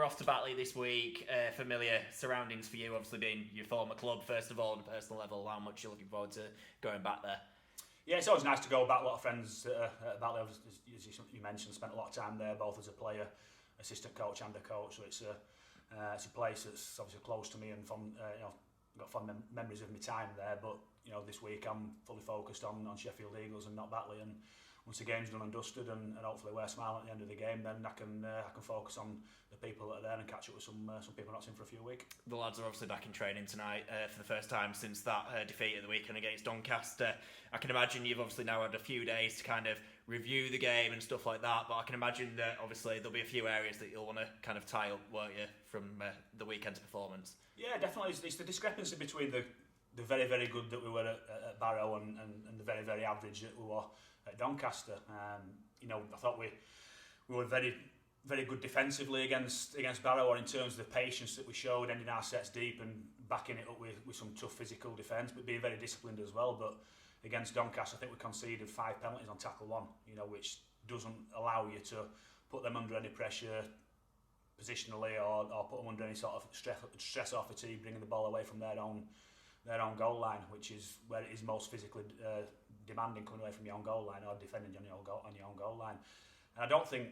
off to Batley this week. Familiar surroundings for you, obviously being your former club, first of all, on a personal level. How much you're looking forward to going back there? Yeah, it's always nice to go back. A lot of friends at Batley, as you mentioned, spent a lot of time there, both as a player, assistant coach and a coach. So it's a place that's obviously close to me and fond, got fond memories of my time there. But this week I'm fully focused on Sheffield Eagles and not Batley. And once the game's done and dusted, and hopefully we're smiling at the end of the game, then I can focus on the people that are there and catch up with some people not seen for a few weeks. The lads are obviously back in training tonight for the first time since that defeat at the weekend against Doncaster. I can imagine you've obviously now had a few days to kind of review the game and stuff like that, but I can imagine that obviously there'll be a few areas that you'll want to kind of tie up, won't you, from the weekend's performance? Yeah, definitely. It's the discrepancy between the very, very good that we were at Barrow and the very, very average that we were at Doncaster. I thought we were very, very good defensively against Barrow, or in terms of the patience that we showed, ending our sets deep and backing it up with some tough physical defence, but being very disciplined as well. But against Doncaster, I think we conceded 5 penalties on tackle one, which doesn't allow you to put them under any pressure positionally or put them under any sort of stress or fatigue, bringing the ball away from their own goal line, which is where it is most physically demanding, coming away from your own goal line or defending on your own goal line. And I don't think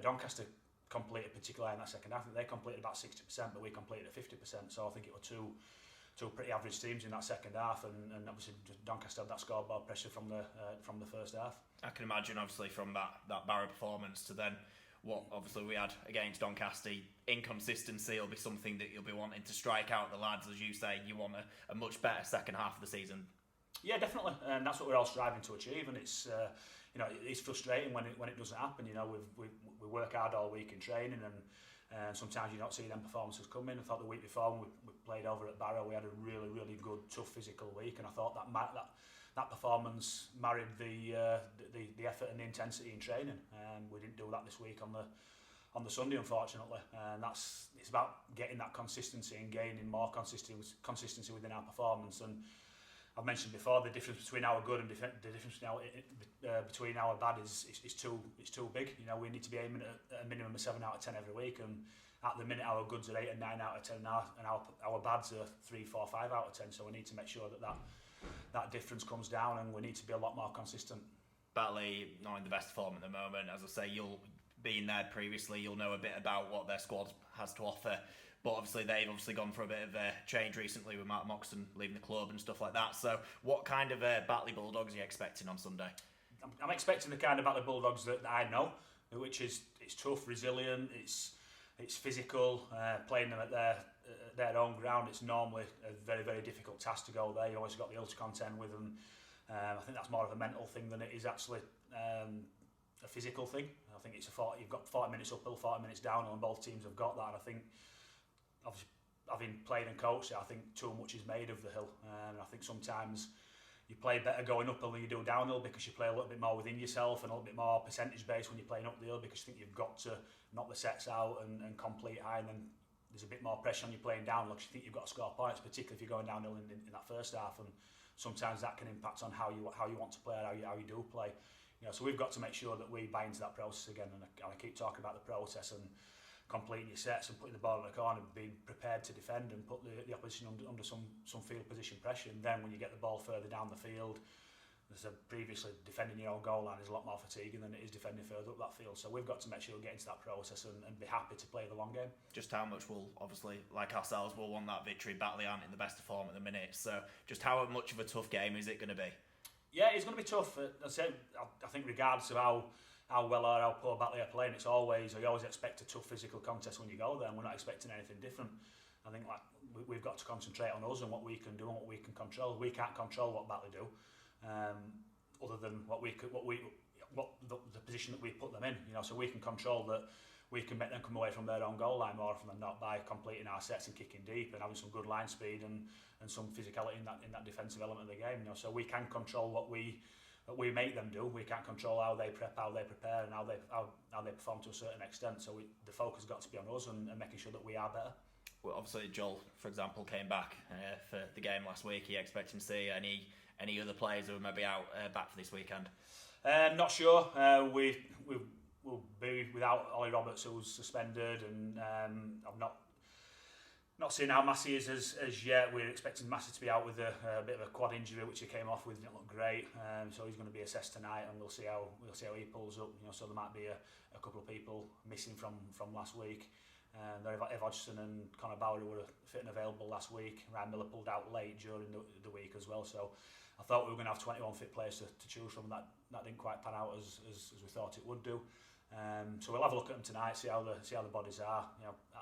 Doncaster completed particularly in that second half. I think they completed about 60%, but we completed at 50%. So I think it were two pretty average teams in that second half, and obviously Doncaster had that scoreboard pressure from the first half. I can imagine, obviously, from that Barrow performance to then what obviously we had against Doncaster, inconsistency will be something that you'll be wanting to strike out the lads. As you say, you want a much better second half of the season. Yeah, definitely, and that's what we're all striving to achieve. And it's it's frustrating when it doesn't happen. We work hard all week in training, and sometimes you don't see them performances coming. I thought the week before when we played over at Barrow, we had a really, really good, tough physical week, and I thought that performance married the effort and the intensity in training. And we didn't do that this week on the Sunday, unfortunately. And it's about getting that consistency and gaining more consistency within our performance. And I've mentioned before the difference between our good and the difference between our bad is too big. We need to be aiming at a minimum of 7 out of 10 every week, and at the minute our goods are 8 and 9 out of 10, and our bads are 3, 4, 5 out of 10. So we need to make sure that difference comes down, and we need to be a lot more consistent. Batley not in the best form at the moment. As I say, you'll been there previously, you'll know a bit about what their squad has to offer. But obviously they've gone for a bit of a change recently with Mark Moxon leaving the club and stuff like that. So what kind of Batley Bulldogs are you expecting on Sunday? I'm expecting the kind of Batley Bulldogs that I know, which is it's tough, resilient, it's physical, playing them at their own ground. It's normally a very, very difficult task to go there. You always got the ultra contend with them. I think that's more of a mental thing than it is actually a physical thing. I think you've got 40 minutes uphill, 40 minutes downhill, and both teams have got that. And I think, obviously, having played and coached it, I think too much is made of the hill. And I think sometimes you play better going uphill than you do downhill, because you play a little bit more within yourself and a little bit more percentage based when you're playing up the hill, because you think you've got to knock the sets out and complete high, and then there's a bit more pressure on you playing downhill because you think you've got to score points, particularly if you're going downhill in that first half. And sometimes that can impact on how you want to play, or how you do play. So we've got to make sure that we buy into that process again, and I keep talking about the process and completing your sets and putting the ball in the corner, being prepared to defend and put the opposition under some field position pressure. And then when you get the ball further down the field, as I said previously, defending your own goal line is a lot more fatiguing than it is defending further up that field. So we've got to make sure we get into that process and be happy to play the long game. Just how much will, obviously, like ourselves, will want that victory. Batley aren't in the best of form at the minute. So just how much of a tough game is it going to be? Yeah, it's going to be tough. I think regardless of how well or how poor Batley are playing, you always expect a tough physical contest when you go there, and we're not expecting anything different. I think we've got to concentrate on us and what we can do and what we can control. We can't control what Batley do, other than the position that we put them in. So we can control that. We can make them come away from their own goal line more often than not by completing our sets and kicking deep and having some good line speed and some physicality in that defensive element of the game. So we can control what we make them do. We can't control how they prep, how they prepare, and how they perform to a certain extent. So the focus has got to be on us and making sure that we are better. Well, obviously Joel, for example, came back for the game last week. Are you expecting to see any other players who are maybe out back for this weekend? Not sure. we'll be without Ollie Roberts, who's suspended, and I've not seen how Massey is as yet. We're expecting Massey to be out with a bit of a quad injury, which he came off with. Didn't look great, so he's going to be assessed tonight, and we'll see how he pulls up. So there might be a couple of people missing from last week. There Ev Hodgson and Conor Bowery were fit and available last week. Ryan Miller pulled out late during the week as well. So I thought we were going to have 21 fit players to choose from. That didn't quite pan out as we thought it would do. So we'll have a look at them tonight, see how the bodies are.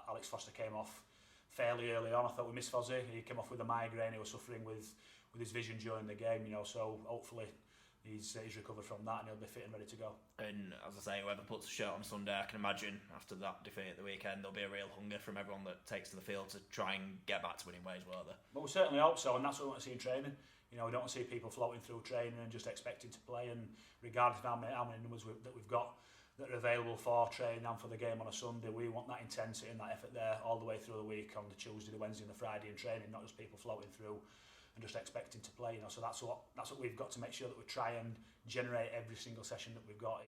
Alex Foster came off fairly early on. I thought we missed Fozzie. He came off with a migraine. He was suffering with his vision during the game. So hopefully he's recovered from that and he'll be fit and ready to go. And as I say, whoever puts a shirt on Sunday, I can imagine after that defeat at the weekend, there'll be a real hunger from everyone that takes to the field to try and get back to winning ways, won't there? But we certainly hope so, and that's what we want to see in training. We don't want to see people floating through training and just expecting to play, and regardless of how many numbers that we've got that are available for training and for the game on a Sunday, we want that intensity and that effort there all the way through the week, on the Tuesday, the Wednesday and the Friday in training, not just people floating through and just expecting to play. So that's what we've got to make sure that we try and generate every single session that we've got.